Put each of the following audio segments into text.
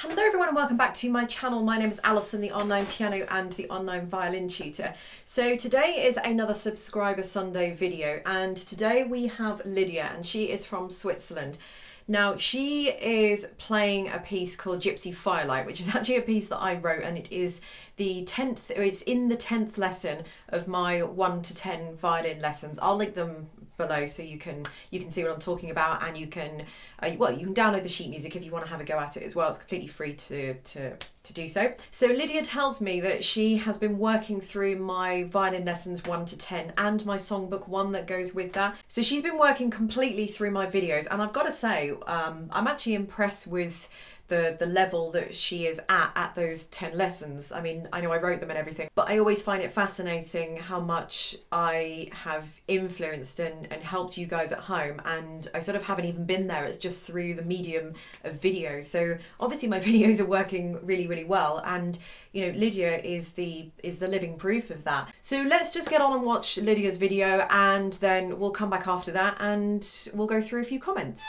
Hello everyone and welcome back to my channel. My name is Alison, the online piano and the online violin tutor. So today is another Subscriber Sunday video, and today we have Lydia, and she is from Switzerland. Now she is playing a piece called Gypsy Firelight, which is actually a piece that I wrote, and it is the 10th, it's in the 10th lesson of my 1 to 10 violin lessons. I'll link them below so you can see what I'm talking about, and you can you can download the sheet music if you want to have a go at it as well. It's completely free to do so. So Lydia tells me that she has been working through my violin lessons 1 to 10 and my songbook 1 that goes with that. So she's been working completely through my videos, and I've got to say I'm actually impressed with the level that she is at those 10 lessons. I mean, I know I wrote them and everything, but I always find it fascinating how much I have influenced and helped you guys at home, and I sort of haven't even been there. It's just through the medium of videos. So obviously my videos are working really well, and you know, Lydia is the living proof of that. So let's just get on and watch Lydia's video, and then we'll come back after that and we'll go through a few comments.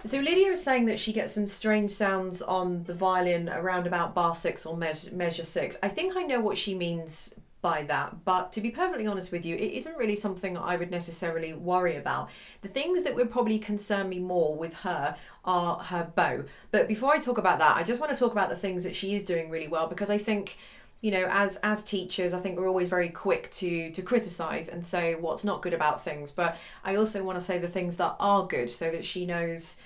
So Lydia is saying that she gets some strange sounds on the violin around about bar 6 or measure 6. I think I know what she means by that, but to be perfectly honest with you, it isn't really something I would necessarily worry about. The things that would probably concern me more with her are her bow. But before I talk about that, I just want to talk about the things that she is doing really well, because I think, you know, as teachers, I think we're always very quick to criticise and say what's not good about things, but I also want to say the things that are good, so that she knows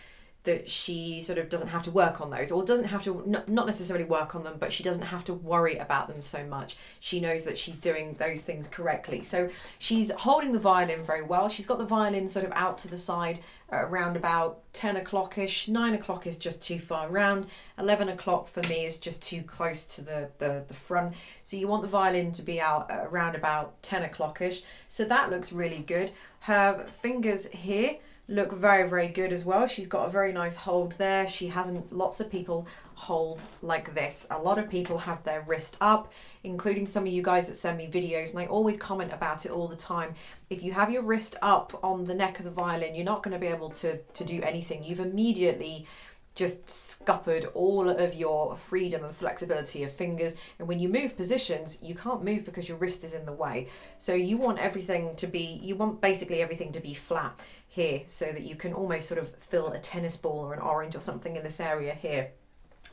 that she sort of doesn't have to work on those, or doesn't have to, not necessarily work on them, but she doesn't have to worry about them so much. She knows that she's doing those things correctly. So she's holding the violin very well. She's got the violin sort of out to the side around about 10 o'clock-ish. 9 o'clock is just too far around. 11 o'clock for me is just too close to the front. So you want the violin to be out around about 10 o'clock-ish. So that looks really good. Her fingers here look very good as well. She's got a very nice hold there. She hasn't, lots of people hold like this. A lot of people have their wrist up, including some of you guys that send me videos, and I always comment about it all the time. If you have your wrist up on the neck of the violin, you're not going to be able to do anything. You've immediately just scuppered all of your freedom and flexibility of fingers, and when you move positions, you can't move because your wrist is in the way. So you want everything to be, you want basically everything to be flat here, so that you can almost sort of fill a tennis ball or an orange or something in this area here.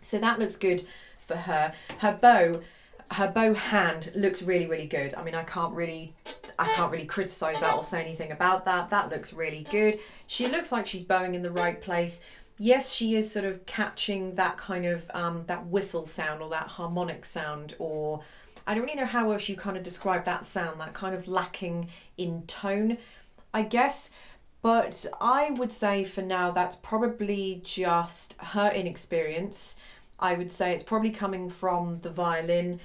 So that looks good for her. Her bow hand looks really good. I mean, I can't really criticize that or say anything about that. That looks really good. She looks like she's bowing in the right place. Yes, she is sort of catching that kind of that whistle sound or that harmonic sound, or I don't really know how else you kind of describe that sound, that kind of lacking in tone, I guess. But I would say for now that's probably just her inexperience. I would say it's probably coming from the violin.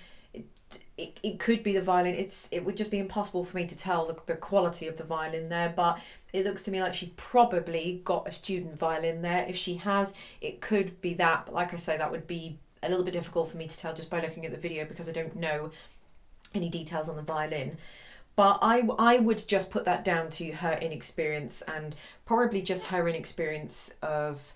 It could be the violin. It would just be impossible for me to tell the quality of the violin there, but it looks to me like she's probably got a student violin there. If she has, it could be that, but like I say, that would be a little bit difficult for me to tell just by looking at the video, because I don't know any details on the violin. But I would just put that down to her inexperience, and probably just her inexperience of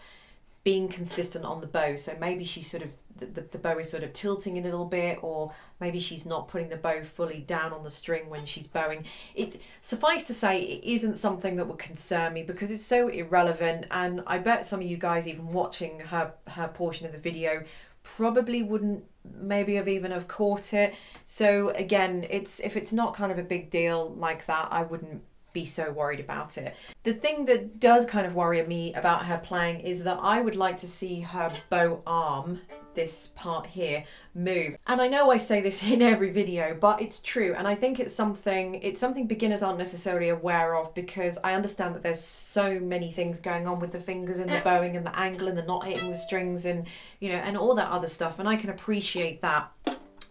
being consistent on the bow. So maybe she's sort of, the bow is sort of tilting a little bit, or maybe she's not putting the bow fully down on the string when she's bowing. It suffice to say, it isn't something that would concern me, because it's so irrelevant, and I bet some of you guys even watching her portion of the video probably wouldn't maybe have caught it. So again, if it's not kind of a big deal like that, I wouldn't be so worried about it. The thing that does kind of worry me about her playing is that I would like to see her bow arm, this part here, move. And I know I say this in every video, but it's true, and I think it's something beginners aren't necessarily aware of, because I understand that there's so many things going on with the fingers and the bowing and the angle and the not hitting the strings and, you know, and all that other stuff, and I can appreciate that.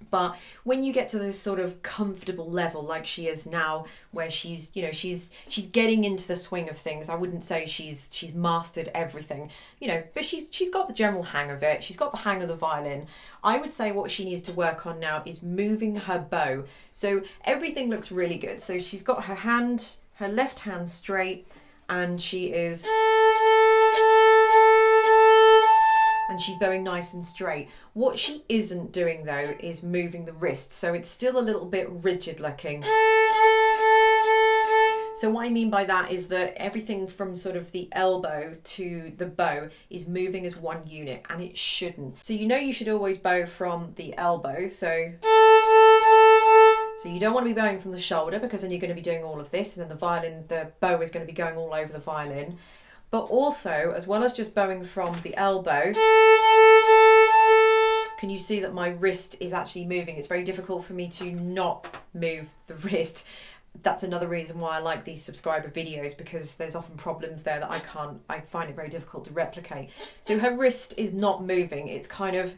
But when you get to this sort of comfortable level like she is now, where she's, you know, she's getting into the swing of things, I wouldn't say she's mastered everything, you know, but she's got the general hang of it. She's got the hang of the violin. I would say what she needs to work on now is moving her bow. So everything looks really good. So she's got her left hand straight, and she's bowing nice and straight. What she isn't doing though is moving the wrist, so it's still a little bit rigid looking. So what I mean by that is that everything from sort of the elbow to the bow is moving as one unit, and it shouldn't. So you know you should always bow from the elbow, so you don't want to be bowing from the shoulder, because then you're going to be doing all of this, and then the bow is going to be going all over the violin. But also, as well as just bowing from the elbow, can you see that my wrist is actually moving? It's very difficult for me to not move the wrist. That's another reason why I like these subscriber videos, because there's often problems there that I find it very difficult to replicate. So her wrist is not moving. It's kind of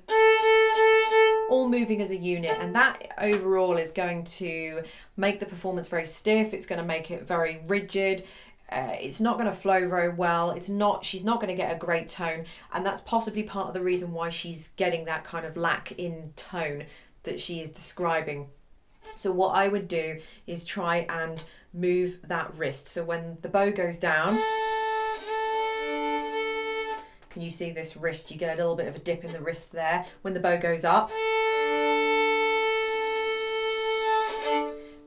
all moving as a unit, and that overall is going to make the performance very stiff. It's going to make it very rigid. It's not going to flow very well. She's not going to get a great tone, and that's possibly part of the reason why she's getting that kind of lack in tone that she is describing. So what I would do is try and move that wrist. So when the bow goes down, can you see this wrist? You get a little bit of a dip in the wrist there. When the bow goes up,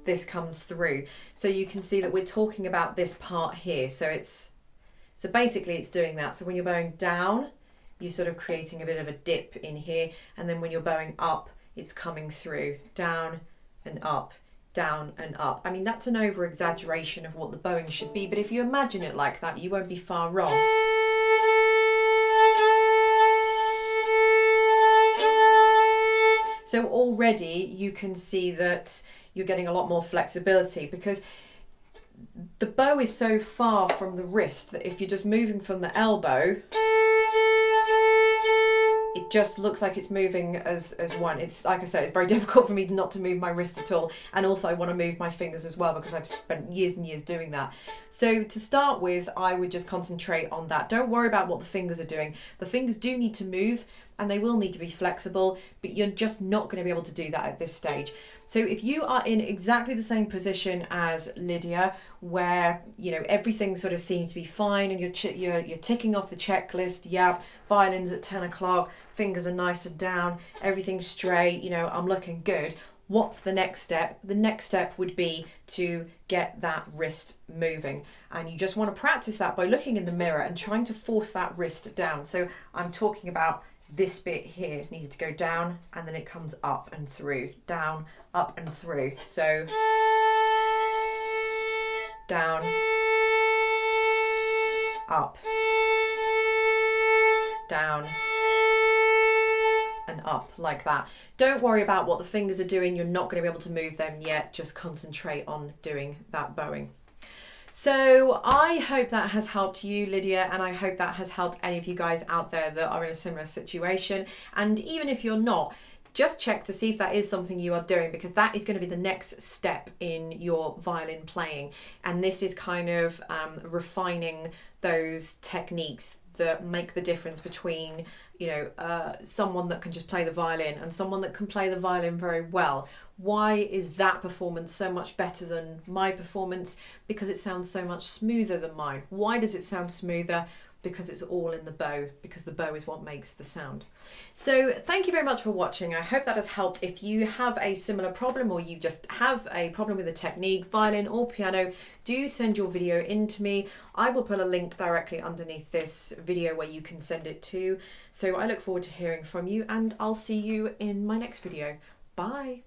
this comes through. So you can see that we're talking about this part here. So basically it's doing that. So when you're bowing down, you're sort of creating a bit of a dip in here, and then when you're bowing up, it's coming through, down and up, down and up. I mean, that's an over exaggeration of what the bowing should be, but if you imagine it like that, you won't be far wrong. So already you can see that you're getting a lot more flexibility, because the bow is so far from the wrist that if you're just moving from the elbow, it just looks like it's moving as one. It's like I said, it's very difficult for me not to move my wrist at all, and also I want to move my fingers as well, because I've spent years and years doing that. So to start with, I would just concentrate on that. Don't worry about what the fingers are doing. The fingers do need to move, and they will need to be flexible, but you're just not going to be able to do that at this stage. So if you are in exactly the same position as Lydia, where, you know, everything sort of seems to be fine, and you're ticking off the checklist, yeah, violin's at 10 o'clock, fingers are nice and down, everything's straight, you know, I'm looking good. What's the next step? The next step would be to get that wrist moving. And you just want to practice that by looking in the mirror and trying to force that wrist down. So I'm talking about this bit here needs to go down, and then it comes up and through, down, up and through. So down, up, down, and up, like that. Don't worry about what the fingers are doing. You're not going to be able to move them yet. Just concentrate on doing that bowing. So I hope that has helped you, Lydia, and I hope that has helped any of you guys out there that are in a similar situation. And even if you're not, just check to see if that is something you are doing, because that is going to be the next step in your violin playing. And this is kind of refining those techniques that make the difference between, you know, someone that can just play the violin and someone that can play the violin very well. Why is that performance so much better than my performance? Because it sounds so much smoother than mine. Why does it sound smoother? Because it's all in the bow, because the bow is what makes the sound. So thank you very much for watching. I hope that has helped. If you have a similar problem, or you just have a problem with the technique, violin or piano, do send your video in to me. I will put a link directly underneath this video where you can send it to. So I look forward to hearing from you, and I'll see you in my next video. Bye.